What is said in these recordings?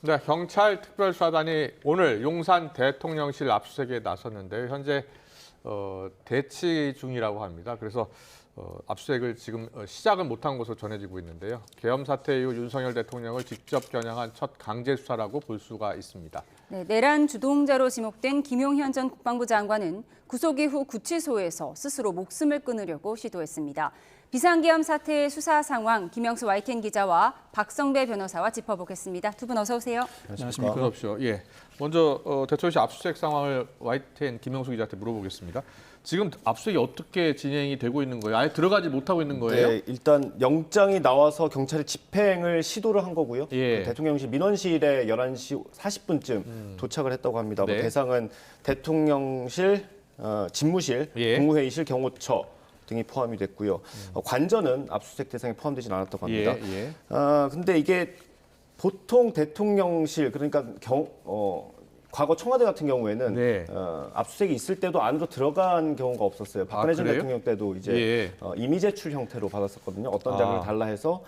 네, 경찰 특별수사단이 오늘 용산 대통령실 압수수색에 나섰는데요. 현재 대치 중이라고 합니다. 그래서 압수수색을 지금 시작은 못한 것으로 전해지고 있는데요. 계엄 사태 이후 윤석열 대통령을 직접 겨냥한 첫 강제 수사라고 볼 수가 있습니다. 네, 내란 주동자로 지목된 김용현 전 국방부 장관은 구속 이후 구치소에서 스스로 목숨을 끊으려고 시도했습니다. 비상계엄 사태의 수사 상황 김영수 YTN 기자와 박성배 변호사와 짚어보겠습니다. 두 분 어서 오세요. 안녕하십니까. 그렇죠. 예. 먼저 대통령실 압수수색 상황을 YTN 김영수 기자한테 물어보겠습니다. 지금 압수수색이 어떻게 진행이 되고 있는 거예요? 아예 들어가지 못하고 있는 거예요? 네, 일단 영장이 나와서 경찰이 집행을 시도를 한 거고요. 예. 그 대통령실 민원실에 11시 40분쯤 도착을 했다고 합니다. 네. 뭐 대상은 대통령실, 집무실, 예. 국무회의실, 경호처 등이 포함이 됐고요. 관저는 압수수색 대상에 포함되진 않았다고 합니다. 예. 근데 이게 보통 대통령실 그러니까 과거 청와대 같은 경우에는 네. 압수수색이 있을 때도 안으로 들어간 경우가 없었어요. 박근혜 전 그래요? 대통령 때도 이제 예. 이미 제출 형태로 받았었거든요. 어떤 자료를 달라 해서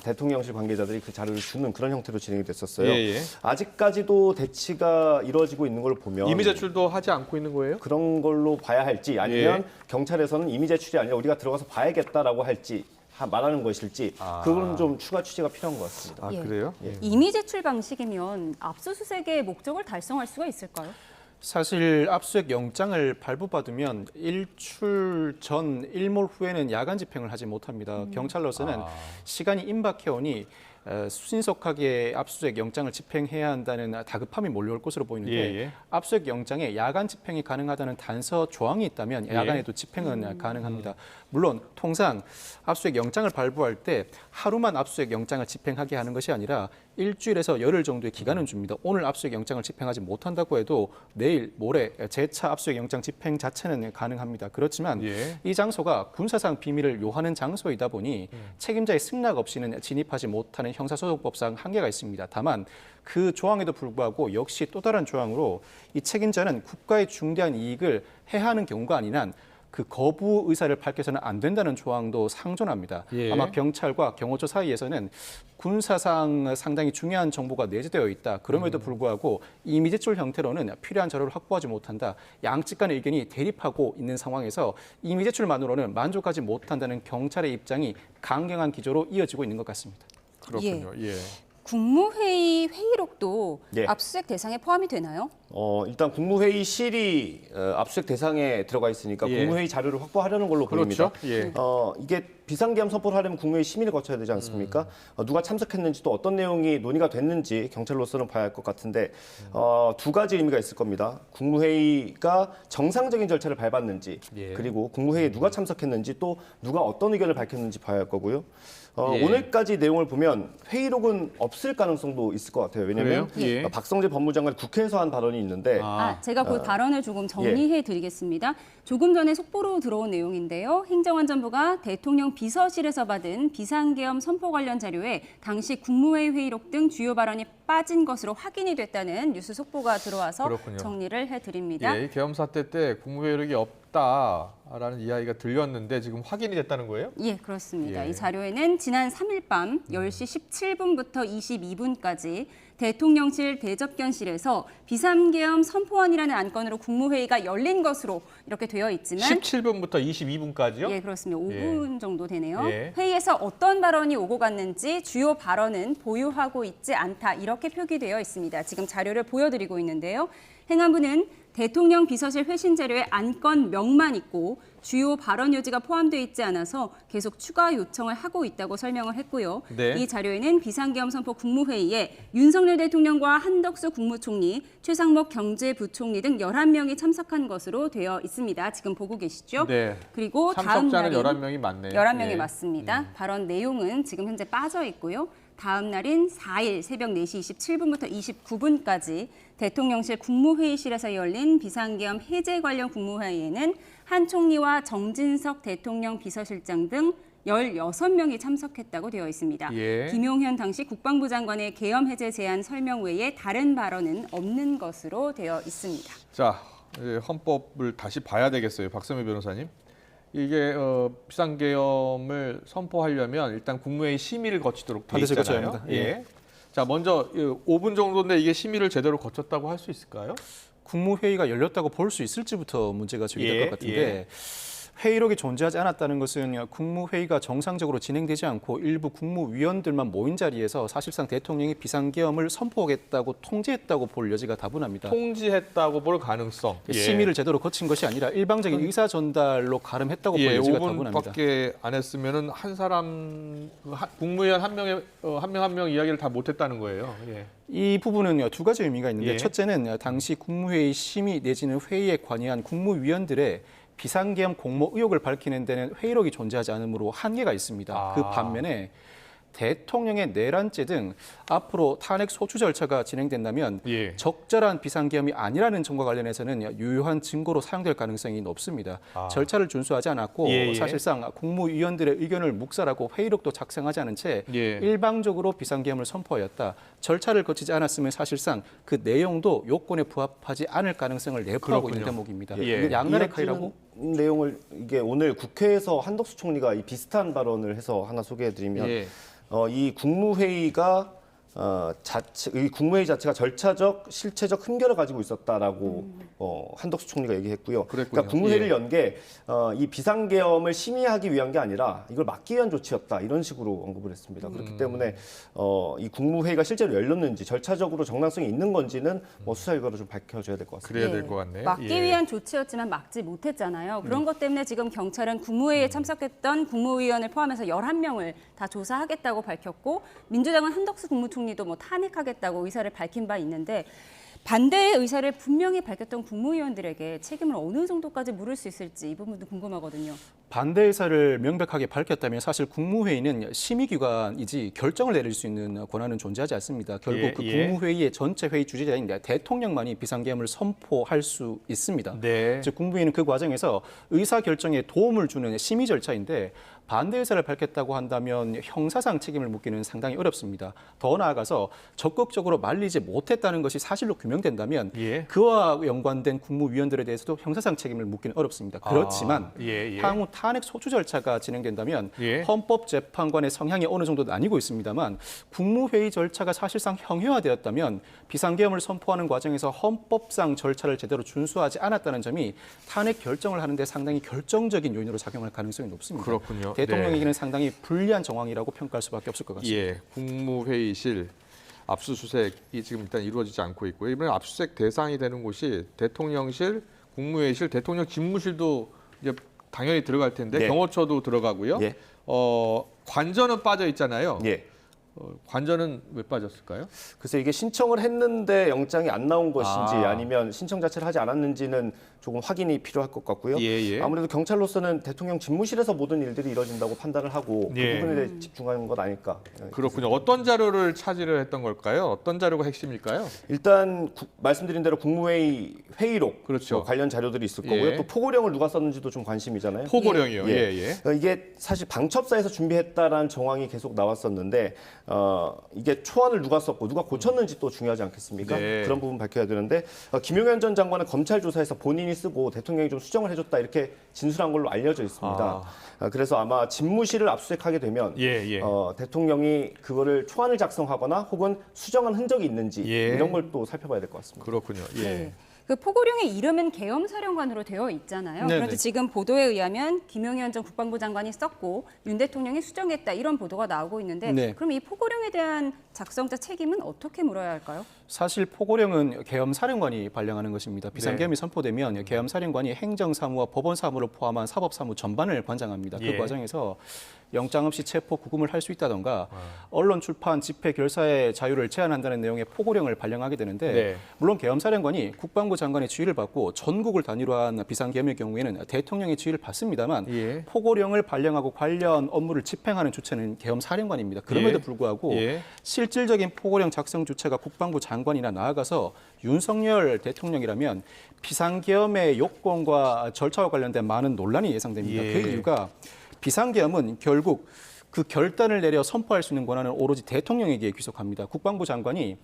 대통령실 관계자들이 그 자료를 주는 그런 형태로 진행이 됐었어요. 예. 아직까지도 대치가 이루어지고 있는 걸 보면 이미 제출도 하지 않고 있는 거예요? 그런 걸로 봐야 할지 아니면 예. 경찰에서는 이미 제출이 아니라 우리가 들어가서 봐야겠다라고 할지 말하는 것일지 그거는 좀 추가 취재가 필요한 것 같습니다. 아, 예. 그래요? 이미 제출 방식이면 압수수색의 목적을 달성할 수가 있을까요? 사실 압수수색 영장을 발부받으면 일출 전 일몰 후에는 야간 집행을 하지 못합니다. 경찰로서는 시간이 임박해오니 신속하게 압수수색 영장을 집행해야 한다는 다급함이 몰려올 것으로 보이는데 예. 압수수색 영장에 야간 집행이 가능하다는 단서 조항이 있다면 야간에도 집행은 가능합니다. 물론 통상 압수수색 영장을 발부할 때 하루만 압수수색 영장을 집행하게 하는 것이 아니라 일주일에서 열흘 정도의 기간은 줍니다. 오늘 압수수색 영장을 집행하지 못한다고 해도 내일, 모레 재차 압수수색 영장 집행 자체는 가능합니다. 그렇지만 예. 이 장소가 군사상 비밀을 요하는 장소이다 보니 책임자의 승낙 없이는 진입하지 못하는 형사소송법상 한계가 있습니다. 다만 그 조항에도 불구하고 역시 또 다른 조항으로 이 책임자는 국가의 중대한 이익을 해하는 경우가 아닌 한 그 거부 의사를 밝혀서는 안 된다는 조항도 상존합니다. 예. 아마 경찰과 경호처 사이에서는 군사상 상당히 중요한 정보가 내재되어 있다. 그럼에도 불구하고 이미 제출 형태로는 필요한 자료를 확보하지 못한다. 양측 간의 의견이 대립하고 있는 상황에서 이미 제출만으로는 만족하지 못한다는 경찰의 입장이 강경한 기조로 이어지고 있는 것 같습니다. 그렇군요. 예. 국무회의 회의록도 예. 압수수색 대상에 포함이 되나요? 일단 국무회의실이 압수수색 대상에 들어가 있으니까 예. 국무회의 자료를 확보하려는 걸로 그렇죠. 보입니다. 예. 이게 비상계엄 선포를 하려면 국무회의 심의를 거쳐야 되지 않습니까? 누가 참석했는지 또 어떤 내용이 논의가 됐는지 경찰로서는 봐야 할 것 같은데 두 가지 의미가 있을 겁니다. 국무회의가 정상적인 절차를 밟았는지 예. 그리고 국무회의에 누가 참석했는지 또 누가 어떤 의견을 밝혔는지 봐야 할 거고요. 예. 오늘까지 내용을 보면 회의록은 없을 가능성도 있을 것 같아요. 왜냐하면 그래요? 예. 박성재 법무장관이 국회에서 한 발언이 있는데 제가 그 발언을 조금 정리해 드리겠습니다. 조금 전에 속보로 들어온 내용인데요. 행정안전부가 대통령 비서실에서 받은 비상계엄 선포 관련 자료에 당시 국무회의 회의록 등 주요 발언이 빠진 것으로 확인이 됐다는 뉴스 속보가 들어와서 그렇군요. 정리를 해드립니다. 이 계엄 사태 때 국무회의록이 없다라는 이야기가 들렸는데 지금 확인이 됐다는 거예요? 예, 그렇습니다. 예. 이 자료에는 지난 3일 밤 10시 17분부터 22분까지 대통령실 대접견실에서 비상계엄 선포안이라는 안건으로 국무회의가 열린 것으로 이렇게 되어 있지만 17분부터 22분까지요? 예, 그렇습니다. 5분 정도 되네요. 예. 회의에서 어떤 발언이 오고 갔는지 주요 발언은 보유하고 있지 않다. 이렇게 표기되어 있습니다. 지금 자료를 보여드리고 있는데요. 행안부는 대통령 비서실 회신 자료에 안건명만 있고 주요 발언 요지가 포함되어 있지 않아서 계속 추가 요청을 하고 있다고 설명을 했고요. 네. 이 자료에는 비상계엄 선포 국무회의에 윤석열 대통령과 한덕수 국무총리, 최상목 경제부총리 등 11명이 참석한 것으로 되어 있습니다. 지금 보고 계시죠? 네. 그리고 다음 참석자는 날인 11명이 맞네요. 11명이 예. 맞습니다. 발언 내용은 지금 현재 빠져 있고요. 다음 날인 4일 새벽 4시 27분부터 29분까지 대통령실 국무회의실에서 열린 비상계엄 해제 관련 국무회의에는 한 총리와 정진석 대통령 비서실장 등 16명이 참석했다고 되어 있습니다. 예. 김용현 당시 국방부 장관의 계엄 해제 제안 설명 외에 다른 발언은 없는 것으로 되어 있습니다. 자, 이제 헌법을 다시 봐야 되겠어요, 박선미 변호사님. 이게 비상계엄을 선포하려면 일단 국무회의 심의를 거치도록 돼 반드시 있잖아요. 거쳐야 합니다. 예. 자, 먼저 5분 정도인데 이게 심의를 제대로 거쳤다고 할 수 있을까요? 국무회의가 열렸다고 볼 수 있을지부터 문제가 제기될 예, 것 같은데 회의록이 존재하지 않았다는 것은 국무회의가 정상적으로 진행되지 않고 일부 국무위원들만 모인 자리에서 사실상 대통령이 비상계엄을 선포하겠다고 통지했다고 볼 여지가 다분합니다. 통지했다고 볼 가능성. 심의를 제대로 거친 것이 아니라 일방적인 의사 전달로 가름했다고 볼 여지가 다분합니다. 5분밖에 안 했으면은 한 사람 국무위원 한 명의 한 명 이야기를 다 못했다는 거예요. 예. 이 부분은 두 가지 의미가 있는데 예. 첫째는 당시 국무회의 심의 내지는 회의에 관여한 국무위원들의 비상계엄 공모 의혹을 밝히는 데는 회의록이 존재하지 않으므로 한계가 있습니다. 그 반면에 대통령의 내란죄 등 앞으로 탄핵 소추 절차가 진행된다면 예. 적절한 비상계엄이 아니라는 점과 관련해서는 유효한 증거로 사용될 가능성이 높습니다. 절차를 준수하지 않았고 예, 예. 사실상 국무위원들의 의견을 묵살하고 회의록도 작성하지 않은 채 예. 일방적으로 비상계엄을 선포하였다. 절차를 거치지 않았으면 사실상 그 내용도 요건에 부합하지 않을 가능성을 내포하고 있는 대목입니다. 예. 양날의 칼이라고? 내용을 이게 오늘 국회에서 한덕수 총리가 이 비슷한 발언을 해서 하나 소개해드리면 예. 이 국무회의가 이 국무회의 자체가 절차적, 실체적 흠결을 가지고 있었다라고 한덕수 총리가 얘기했고요. 그랬군요. 그러니까 국무회의를 예. 연 게 이 비상계엄을 심의하기 위한 게 아니라 이걸 막기 위한 조치였다 이런 식으로 언급을 했습니다. 그렇기 때문에 이 국무회의가 실제로 열렸는지 절차적으로 정당성이 있는 건지는 수사 결과로 좀 밝혀져야 될 것 같습니다. 그래야 될 것 같네요. 막기 예. 위한 조치였지만 막지 못했잖아요. 그런 것 때문에 지금 경찰은 국무회의에 참석했던 국무위원을 포함해서 11명을 다 조사하겠다고 밝혔고 민주당은 한덕수 국무총리도 뭐 탄핵하겠다고 의사를 밝힌 바 있는데 반대의 의사를 분명히 밝혔던 국무위원들에게 책임을 어느 정도까지 물을 수 있을지 이 부분도 궁금하거든요. 반대 의사를 명백하게 밝혔다면 사실 국무회의는 심의기관이지 결정을 내릴 수 있는 권한은 존재하지 않습니다. 결국 예, 그 예. 국무회의의 전체 회의 주재자인 대통령만이 비상계엄을 선포할 수 있습니다. 네. 즉 국무회의는 그 과정에서 의사결정에 도움을 주는 심의 절차인데 반대 의사를 밝혔다고 한다면 형사상 책임을 묻기는 상당히 어렵습니다. 더 나아가서 적극적으로 말리지 못했다는 것이 사실로 규명된다면 예. 그와 연관된 국무위원들에 대해서도 형사상 책임을 묻기는 어렵습니다. 그렇지만 예. 향후 탄핵 소추 절차가 진행된다면 예. 헌법재판관의 성향이 어느 정도 나뉘고 있습니다만 국무회의 절차가 사실상 형해화되었다면 비상계엄을 선포하는 과정에서 헌법상 절차를 제대로 준수하지 않았다는 점이 탄핵 결정을 하는데 상당히 결정적인 요인으로 작용할 가능성이 높습니다. 그렇군요. 대통령에게는 상당히 불리한 정황이라고 평가할 수밖에 없을 것 같습니다. 예, 국무회의실 압수수색이 지금 일단 이루어지지 않고 있고요. 이번에 압수수색 대상이 되는 곳이 대통령실, 국무회의실, 대통령 집무실도 이제 당연히 들어갈 텐데 예. 경호처도 들어가고요. 예. 관저는 빠져 있잖아요. 예. 관저는 왜 빠졌을까요? 그래서 이게 신청을 했는데 영장이 안 나온 것인지 아. 아니면 신청 자체를 하지 않았는지는 조금 확인이 필요할 것 같고요. 예. 아무래도 경찰로서는 대통령 집무실에서 모든 일들이 이뤄진다고 판단을 하고 예. 그 부분에 대해 집중하는 것 아닐까. 그렇군요. 어떤 자료를 차지를 했던 걸까요? 어떤 자료가 핵심일까요? 일단 말씀드린 대로 국무회의 회의록 그렇죠. 관련 자료들이 있을 거고요. 예. 또 포고령을 누가 썼는지도 좀 관심이잖아요. 포고령이요. 예. 예. 그러니까 이게 사실 방첩사에서 준비했다라는 정황이 계속 나왔었는데 이게 초안을 누가 썼고 누가 고쳤는지 또 중요하지 않겠습니까? 네. 그런 부분 밝혀야 되는데 김용현 전 장관은 검찰 조사에서 본인이 쓰고 대통령이 좀 수정을 해줬다 이렇게 진술한 걸로 알려져 있습니다. 그래서 아마 집무실을 압수수색하게 되면 예. 대통령이 그거를 초안을 작성하거나 혹은 수정한 흔적이 있는지 예. 이런 걸 또 살펴봐야 될 것 같습니다. 그렇군요. 예. 네. 그 포고령의 이름은 계엄사령관으로 되어 있잖아요. 네네. 그런데 지금 보도에 의하면 김용현 전 국방부 장관이 썼고 윤 대통령이 수정했다 이런 보도가 나오고 있는데 네. 그럼 이 포고령에 대한 작성자 책임은 어떻게 물어야 할까요? 사실 포고령은 계엄사령관이 발령하는 것입니다. 비상계엄이 선포되면 계엄사령관이 행정사무와 법원사무를 포함한 사법사무 전반을 관장합니다. 예. 그 과정에서 영장 없이 체포 구금을 할 수 있다던가 언론 출판 집회 결사의 자유를 제한한다는 내용의 포고령을 발령하게 되는데 네. 물론 계엄사령관이 국방부 장관의 지휘를 받고 전국을 단위로 한 비상계엄의 경우에는 대통령의 지휘를 받습니다만 예. 포고령을 발령하고 관련 업무를 집행하는 주체는 계엄사령관입니다. 그럼에도 예. 불구하고 예. 실질적인 포고령 작성 주체가 국방부 장관이나 나아가서 윤석열 대통령이라면 비상계엄의 요건과 절차와 관련된 많은 논란이 예상됩니다. 예. 그 이유가 비상계엄은 결국 그 결단을 내려 선포할 수 있는 권한은 오로지 대통령에게 귀속합니다. 국방부 장관이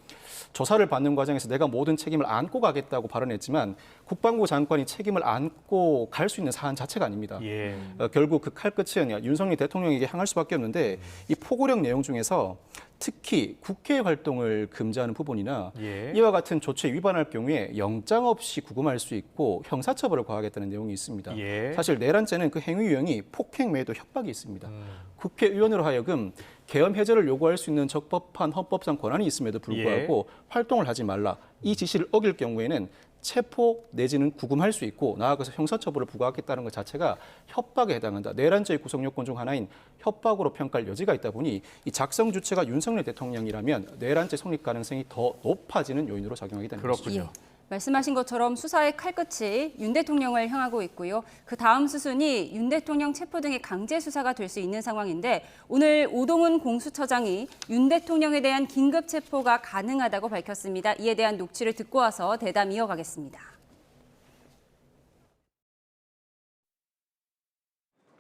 조사를 받는 과정에서 내가 모든 책임을 안고 가겠다고 발언했지만 국방부 장관이 책임을 안고 갈 수 있는 사안 자체가 아닙니다. 예. 결국 그 칼끝은 윤석열 대통령에게 향할 수밖에 없는데 이 포고령 내용 중에서 특히 국회 활동을 금지하는 부분이나 예. 이와 같은 조치에 위반할 경우에 영장 없이 구금할 수 있고 형사처벌을 가하겠다는 내용이 있습니다. 예. 사실 내란죄는 그 행위 유형이 폭행 외에도 협박이 있습니다. 국회의원으로 하여금 계엄 해제를 요구할 수 있는 적법한 헌법상 권한이 있음에도 불구하고 활동을 하지 말라. 이 지시를 어길 경우에는 체포 내지는 구금할 수 있고 나아가서 형사처벌을 부과하겠다는 것 자체가 협박에 해당한다. 내란죄의 구성 요건 중 하나인 협박으로 평가할 여지가 있다 보니 이 작성 주체가 윤석열 대통령이라면 내란죄 성립 가능성이 더 높아지는 요인으로 작용하게 되는 것이죠. 그렇군요. 말씀하신 것처럼 수사의 칼끝이 윤 대통령을 향하고 있고요. 그 다음 수순이 윤 대통령 체포 등의 강제 수사가 될 수 있는 상황인데 오늘 오동훈 공수처장이 윤 대통령에 대한 긴급 체포가 가능하다고 밝혔습니다. 이에 대한 녹취를 듣고 와서 대담 이어가겠습니다.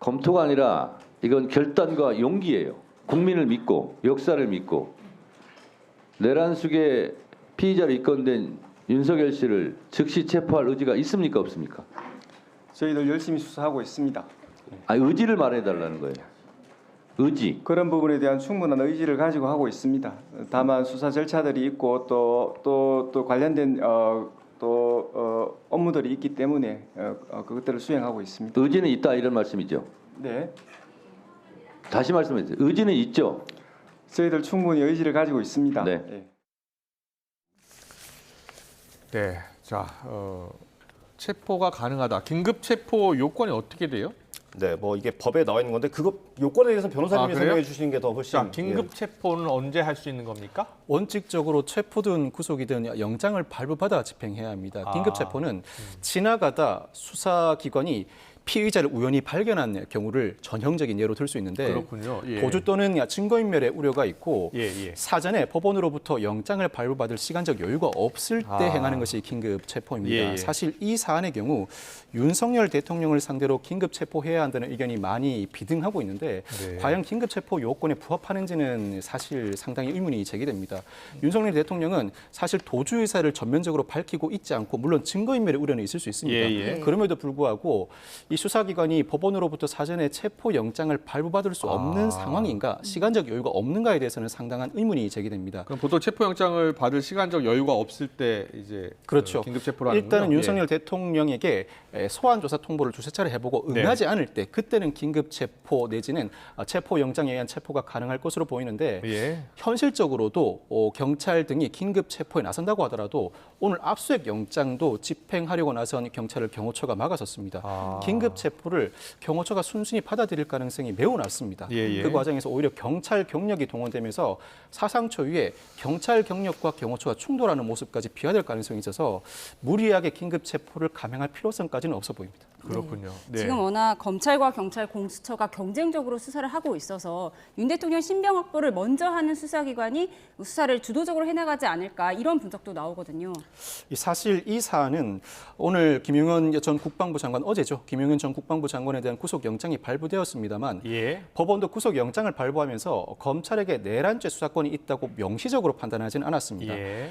검토가 아니라 이건 결단과 용기예요. 국민을 믿고 역사를 믿고 내란 속에 피의자로 입건된 윤석열 씨를 즉시 체포할 의지가 있습니까 없습니까? 저희들 열심히 수사하고 있습니다. 의지를 말해달라는 거예요. 의지. 그런 부분에 대한 충분한 의지를 가지고 하고 있습니다. 다만 수사 절차들이 있고 또 관련된 업무들이 있기 때문에 그것들을 수행하고 있습니다. 의지는 있다 이런 말씀이죠. 네, 다시 말씀해 주세요. 의지는 있죠. 저희들 충분히 의지를 가지고 있습니다. 네. 예. 네, 자 체포가 가능하다. 긴급 체포 요건이 어떻게 돼요? 네, 뭐 이게 법에 나와 있는 건데 그거 요건에 대해서 변호사님이 그래요? 설명해 주시는 게 더 훨씬. 자, 긴급 체포는 언제 할 수 있는 겁니까? 원칙적으로 체포든 구속이든 영장을 발부받아 집행해야 합니다. 긴급 체포는 지나가다 수사기관이 피의자를 우연히 발견한 경우를 전형적인 예로 들 수 있는데 그렇군요. 예. 도주 또는 증거인멸의 우려가 있고 예. 사전에 법원으로부터 영장을 발부받을 시간적 여유가 없을 때 행하는 것이 긴급 체포입니다. 예. 사실 이 사안의 경우 윤석열 대통령을 상대로 긴급 체포해야 한다는 의견이 많이 비등하고 있는데 네. 과연 긴급 체포 요건에 부합하는지는 사실 상당히 의문이 제기됩니다. 윤석열 대통령은 사실 도주 의사를 전면적으로 밝히고 있지 않고 물론 증거인멸의 우려는 있을 수 있습니다. 예. 그럼에도 불구하고 이 수사기관이 법원으로부터 사전에 체포 영장을 발부받을 수 없는 상황인가, 시간적 여유가 없는가에 대해서는 상당한 의문이 제기됩니다. 그럼 보통 체포 영장을 받을 시간적 여유가 없을 때 이제 그렇죠. 긴급 체포를 하는군요. 일단은 예. 윤석열 대통령에게 소환 조사 통보를 두세 차례 해보고 응하지 않을 때 그때는 긴급 체포 내지는 체포 영장에 의한 체포가 가능할 것으로 보이는데 예. 현실적으로도 경찰 등이 긴급 체포에 나선다고 하더라도 오늘 압수수색 영장도 집행하려고 나선 경찰을 경호처가 막았었습니다. 긴급 체포를 경호처가 순순히 받아들일 가능성이 매우 낮습니다. 예. 그 과정에서 오히려 경찰 경력이 동원되면서 사상 초유의 경찰 경력과 경호처가 충돌하는 모습까지 비화될 가능성이 있어서 무리하게 긴급 체포를 감행할 필요성까지는 없어 보입니다. 그렇군요. 네. 지금 워낙 검찰과 경찰 공수처가 경쟁적으로 수사를 하고 있어서 윤 대통령 신병 확보를 먼저 하는 수사기관이 수사를 주도적으로 해나가지 않을까 이런 분석도 나오거든요. 사실 이 사안은 오늘 김용현 전 국방부 장관 어제죠. 김용현 전 국방부 장관에 대한 구속영장이 발부되었습니다만 예. 법원도 구속영장을 발부하면서 검찰에게 내란죄 수사권이 있다고 명시적으로 판단하지는 않았습니다. 예.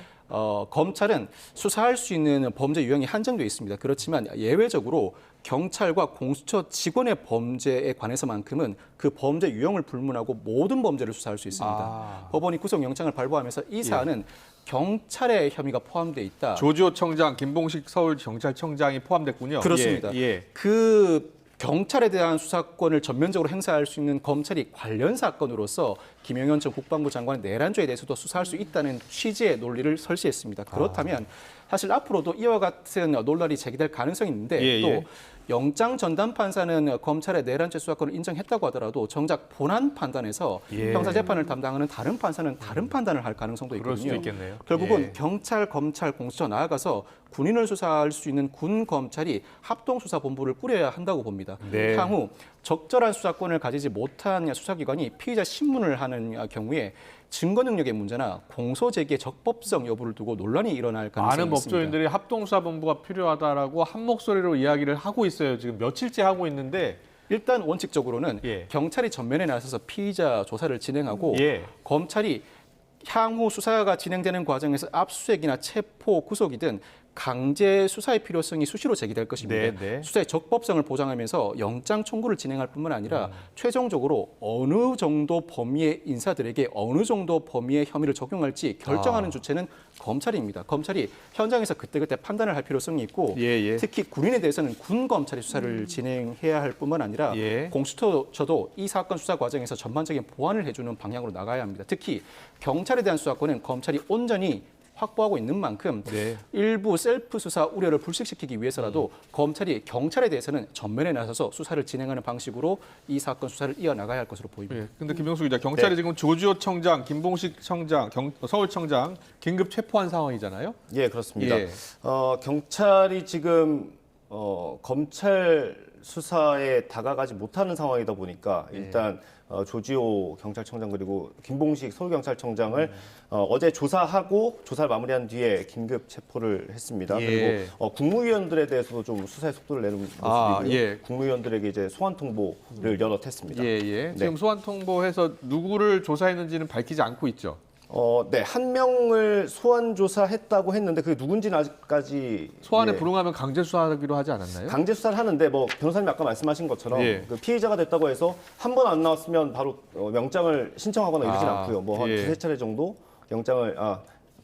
검찰은 수사할 수 있는 범죄 유형이 한정되어 있습니다. 그렇지만 예외적으로 경찰과 공수처 직원의 범죄에 관해서만큼은 그 범죄 유형을 불문하고 모든 범죄를 수사할 수 있습니다. 법원이 구속영장을 발부하면서 이 사안은 경찰의 혐의가 포함되어 있다. 조지호 청장, 김봉식 서울경찰청장이 포함됐군요. 그렇습니다. 예. 그 경찰에 대한 수사권을 전면적으로 행사할 수 있는 검찰이 관련 사건으로서 김영현 전 국방부 장관의 내란죄에 대해서도 수사할 수 있다는 취지의 논리를 설시했습니다. 그렇다면 사실 앞으로도 이와 같은 논란이 제기될 가능성이 있는데 또 영장 전담 판사는 검찰의 내란죄 수사권을 인정했다고 하더라도 정작 본안 판단에서 형사 재판을 담당하는 다른 판사는 다른 판단을 할 가능성도 그럴 있거든요. 수도 있겠네요. 결국은 경찰, 검찰, 공수처 나아가서 군인을 수사할 수 있는 군 검찰이 합동수사본부를 꾸려야 한다고 봅니다. 네. 향후 적절한 수사권을 가지지 못한 수사기관이 피의자 신문을 하는 경우에 증거 능력의 문제나 공소 제기의 적법성 여부를 두고 논란이 일어날 가능성이 많은 있습니다. 법조인들이 합동수사본부가 필요하다라고 한 목소리로 이야기를 하고 있어요. 지금 며칠째 하고 있는데 일단 원칙적으로는 예. 경찰이 전면에 나서서 피의자 조사를 진행하고 예. 검찰이 향후 수사가 진행되는 과정에서 압수수색이나 체포, 구속이든 강제 수사의 필요성이 수시로 제기될 것입니다. 네, 네. 수사의 적법성을 보장하면서 영장 청구를 진행할 뿐만 아니라 최종적으로 어느 정도 범위의 인사들에게 어느 정도 범위의 혐의를 적용할지 결정하는 주체는 검찰입니다. 검찰이 현장에서 그때그때 판단을 할 필요성이 있고 예, 예. 특히 군인에 대해서는 군 검찰이 수사를 진행해야 할 뿐만 아니라 예. 공수처도 이 사건 수사 과정에서 전반적인 보완을 해주는 방향으로 나가야 합니다. 특히 경찰에 대한 수사권은 검찰이 온전히 확보하고 있는 만큼 네. 일부 셀프 수사 우려를 불식시키기 위해서라도 검찰이 경찰에 대해서는 전면에 나서서 수사를 진행하는 방식으로 이 사건 수사를 이어나가야 할 것으로 보입니다. 예. 근데 김명수 기자, 경찰이 지금 조지호 청장, 김봉식 청장, 서울청장 긴급 체포한 상황이잖아요. 예, 그렇습니다. 예. 경찰이 지금 검찰 수사에 다가가지 못하는 상황이다 보니까 일단 조지호 경찰청장 그리고 김봉식 서울경찰청장을 어제 조사하고 조사를 마무리한 뒤에 긴급 체포를 했습니다. 예. 그리고 국무위원들에 대해서도 좀 수사의 속도를 내는 모습이고요. 아, 예. 국무위원들에게 이제 소환 통보를 여럿 했습니다. 예, 예. 네. 지금 소환 통보해서 누구를 조사했는지는 밝히지 않고 있죠. 네, 한 명을 소환 조사했다고 했는데 그게 누군지는 아직까지 소환에 예, 불응하면 강제 수사하기로 하지 않았나요? 강제 수사를 하는데 뭐 변호사님 아까 말씀하신 것처럼 예. 그 피의자가 됐다고 해서 한 번 안 나왔으면 바로 명장을 신청하거나 이러진 아, 않고요. 뭐 한 예. 두세 차례 정도 영장을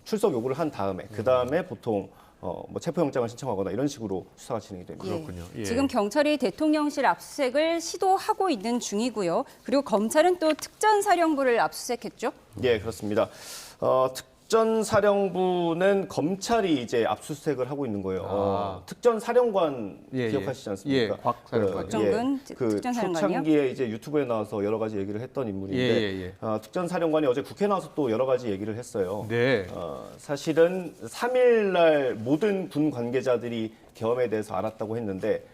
출석 요구를 한 다음에 그 다음에 보통 뭐 체포영장을 신청하거나 이런 식으로 수사가 진행이 됩니다. 그렇군요. 예. 지금 경찰이 대통령실 압수수색을 시도하고 있는 중이고요. 그리고 검찰은 또 특전사령부를 압수수색했죠. 예, 그렇습니다. 특전사령부는 검찰이 이제 압수수색을 하고 있는 거예요. 특전사령관 예, 기억하시지 예. 않습니까? 예, 곽 사령관이요. 박정근 그 특전사령관이요? 초창기에 이제 유튜브에 나와서 여러 가지 얘기를 했던 인물인데 예, 예, 예. 특전사령관이 어제 국회에 나와서 또 여러 가지 얘기를 했어요. 네. 사실은 3일날 모든 군 관계자들이 계엄에 대해서 알았다고 했는데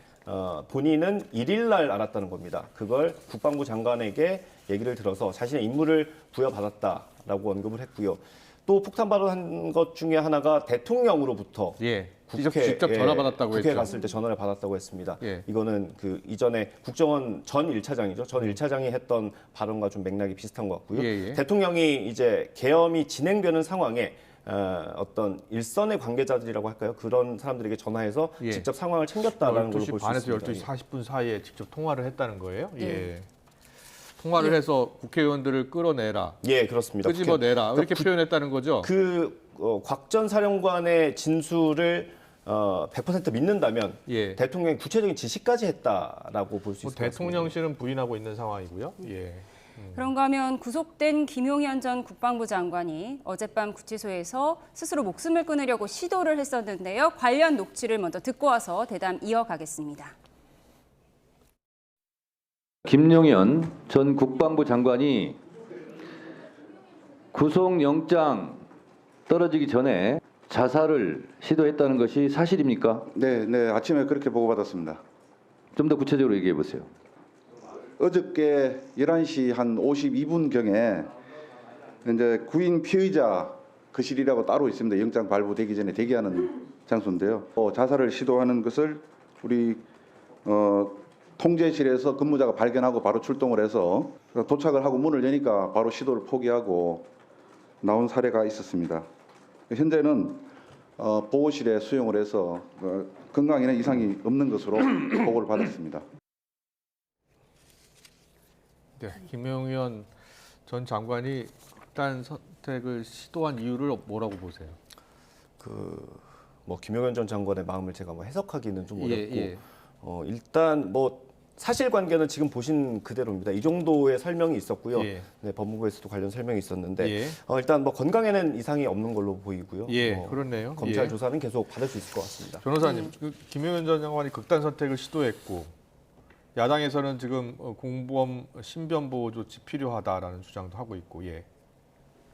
본인은 1일날 알았다는 겁니다. 그걸 국방부 장관에게 얘기를 들어서 자신의 임무를 부여받았다라고 언급을 했고요. 또 폭탄 발언한 것 중에 하나가 대통령으로부터 예. 직접 전화 받았다고 국회에 했죠. 갔을 때 전화를 받았다고 했습니다. 예. 이거는 그 이전에 국정원 전 1차장이죠. 전 1차장이 했던 발언과 좀 맥락이 비슷한 것 같고요. 예, 예. 대통령이 이제 계엄이 진행되는 상황에 어떤 일선의 관계자들이라고 할까요? 그런 사람들에게 전화해서 예. 직접 상황을 챙겼다라는 걸로 12시 볼 수 반에서 있습니다. 12시 40분 사이에 직접 통화를 했다는 거예요? 네. 예. 통화를 해서 국회의원들을 끌어내라, 예, 그렇습니다. 끄집어내라 이렇게 표현했다는 거죠? 곽 전 사령관의 진술을 100% 믿는다면 예. 대통령이 구체적인 지시까지 했다라고 볼 수 뭐 있을 것 같습니다. 대통령실은 부인하고 있는 상황이고요. 예. 그런가 하면 구속된 김용현 전 국방부 장관이 어젯밤 구치소에서 스스로 목숨을 끊으려고 시도를 했었는데요. 관련 녹취를 먼저 듣고 와서 대담 이어가겠습니다. 김용현 전 국방부 장관이 구속영장 떨어지기 전에 자살을 시도했다는 것이 사실입니까? 네, 네, 아침에 그렇게 보고받았습니다. 좀 더 구체적으로 얘기해 보세요. 어저께 11시 한 52분경에 이제 구인 피의자 거실이라고 따로 있습니다. 영장 발부되기 전에 대기하는 장소인데요. 자살을 시도하는 것을 우리 통제실에서 근무자가 발견하고 바로 출동을 해서 도착을 하고 문을 여니까 바로 시도를 포기하고 나온 사례가 있었습니다. 현재는 보호실에 수용을 해서 건강에는 이상이 없는 것으로 보고를 받았습니다. 네. 김용현 전 장관이 극단 선택을 시도한 이유를 뭐라고 보세요? 뭐 김용현 전 장관의 마음을 제가 뭐 해석하기는 좀 어렵고 예. 일단 뭐 사실관계는 지금 보신 그대로입니다. 이 정도의 설명이 있었고요. 예. 네, 법무부에서도 관련 설명이 있었는데 예. 일단 뭐 건강에는 이상이 없는 걸로 보이고요. 예, 그렇네요. 검찰 예. 조사는 계속 받을 수 있을 것 같습니다. 변호사님, 그 김용현 전 장관이 극단 선택을 시도했고 야당에서는 지금 공범 신변 보호 조치 필요하다라는 주장도 하고 있고, 예.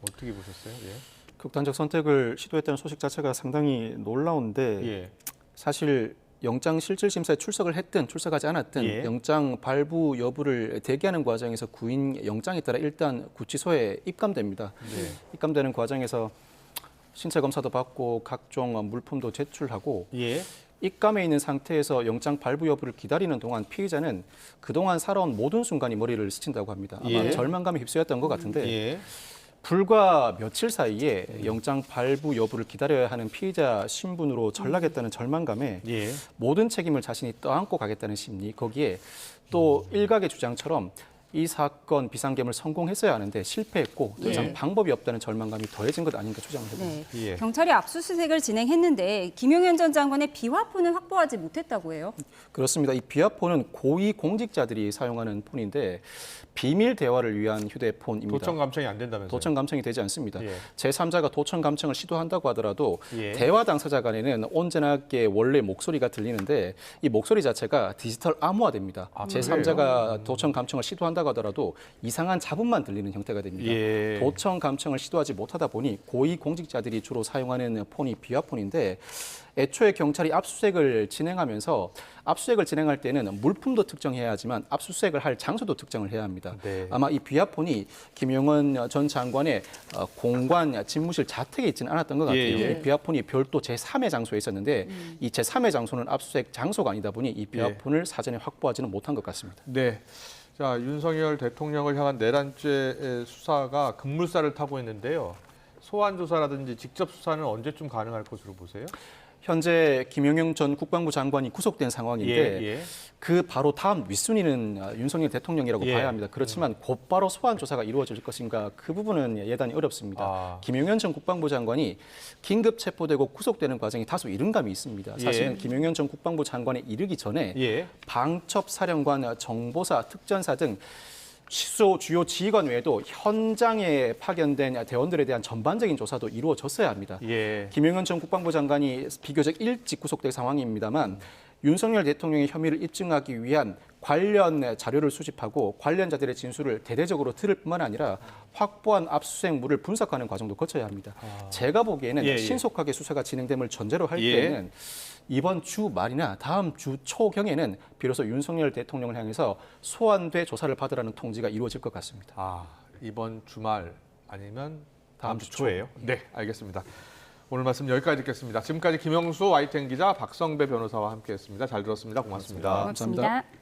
어떻게 보셨어요? 예. 극단적 선택을 시도했다는 소식 자체가 상당히 놀라운데 예. 사실 영장 실질 심사에 출석을 했든 출석하지 않았든 예. 영장 발부 여부를 대기하는 과정에서 구인 영장에 따라 일단 구치소에 입감됩니다. 네. 입감되는 과정에서 신체 검사도 받고 각종 물품도 제출하고 예. 입감해 있는 상태에서 영장 발부 여부를 기다리는 동안 피의자는 그동안 살아온 모든 순간이 머리를 스친다고 합니다. 아마 예. 절망감에 휩쓰였던 것 같은데 예. 불과 며칠 사이에 영장 발부 여부를 기다려야 하는 피의자 신분으로 전락했다는 절망감에 예. 모든 책임을 자신이 떠안고 가겠다는 심리, 거기에 또 일각의 주장처럼 이 사건 비상계엄을 성공했어야 하는데 실패했고 더 이상 방법이 없다는 절망감이 더해진 것 아닌가 추정을 해봅니다. 네. 예. 경찰이 압수수색을 진행했는데 김용현 전 장관의 비화폰은 확보하지 못했다고 해요. 그렇습니다. 이 비화폰은 고위 공직자들이 사용하는 폰인데 비밀 대화를 위한 휴대폰입니다. 도청 감청이 안 된다면서요? 도청 감청이 되지 않습니다. 예. 제3자가 도청 감청을 시도한다고 하더라도 예. 대화 당사자 간에는 언제나게 원래 목소리가 들리는데 이 목소리 자체가 디지털 암호화됩니다. 제3자가 도청 감청을 시도한다고 하더라도 이상한 잡음만 들리는 형태가 됩니다. 예. 도청 감청을 시도하지 못하다 보니 고위 공직자들이 주로 사용하는 폰이 비화폰인데 애초에 경찰이 압수수색을 진행하면서 압수수색을 진행할 때는 물품도 특정해야 하지만 압수수색을 할 장소도 특정을 해야 합니다. 네. 아마 이 비화폰이 김용현 전 장관의 공관 집무실 자택에 있지는 않았던 것 같아요. 예. 이 비화폰이 별도 제3의 장소에 있었는데 이 제3의 장소는 압수수색 장소가 아니다 보니 이 비화폰을 사전에 확보하지는 못한 것 같습니다. 네. 자, 윤석열 대통령을 향한 내란죄 수사가 급물살을 타고 있는데요. 소환 조사라든지 직접 수사는 언제쯤 가능할 것으로 보세요? 현재 김용현 전 국방부 장관이 구속된 상황인데 예. 그 바로 다음 윗순위는 윤석열 대통령이라고 예. 봐야 합니다. 그렇지만 곧바로 소환 조사가 이루어질 것인가 그 부분은 예단이 어렵습니다. 아. 김용현 전 국방부 장관이 긴급 체포되고 구속되는 과정이 다소 이른감이 있습니다. 사실은 예. 김용현 전 국방부 장관에 이르기 전에 예. 방첩사령관, 정보사, 특전사 등 시소 주요 지휘관 외에도 현장에 파견된 대원들에 대한 전반적인 조사도 이루어졌어야 합니다. 예. 김용현 전 국방부 장관이 비교적 일찍 구속될 상황입니다만 윤석열 대통령의 혐의를 입증하기 위한 관련 자료를 수집하고 관련자들의 진술을 대대적으로 들을 뿐만 아니라 확보한 압수수색물을 분석하는 과정도 거쳐야 합니다. 제가 보기에는 예. 신속하게 수사가 진행됨을 전제로 할 예. 때는 이번 주 말이나 다음 주 초경에는 비로소 윤석열 대통령을 향해서 소환돼 조사를 받으라는 통지가 이루어질 것 같습니다. 아, 이번 주말 아니면 다음 주 초예요? 네, 알겠습니다. 오늘 말씀 여기까지 듣겠습니다. 지금까지 김영수 YTN 기자 박성배 변호사와 함께했습니다. 잘 들었습니다. 고맙습니다. 감사합니다.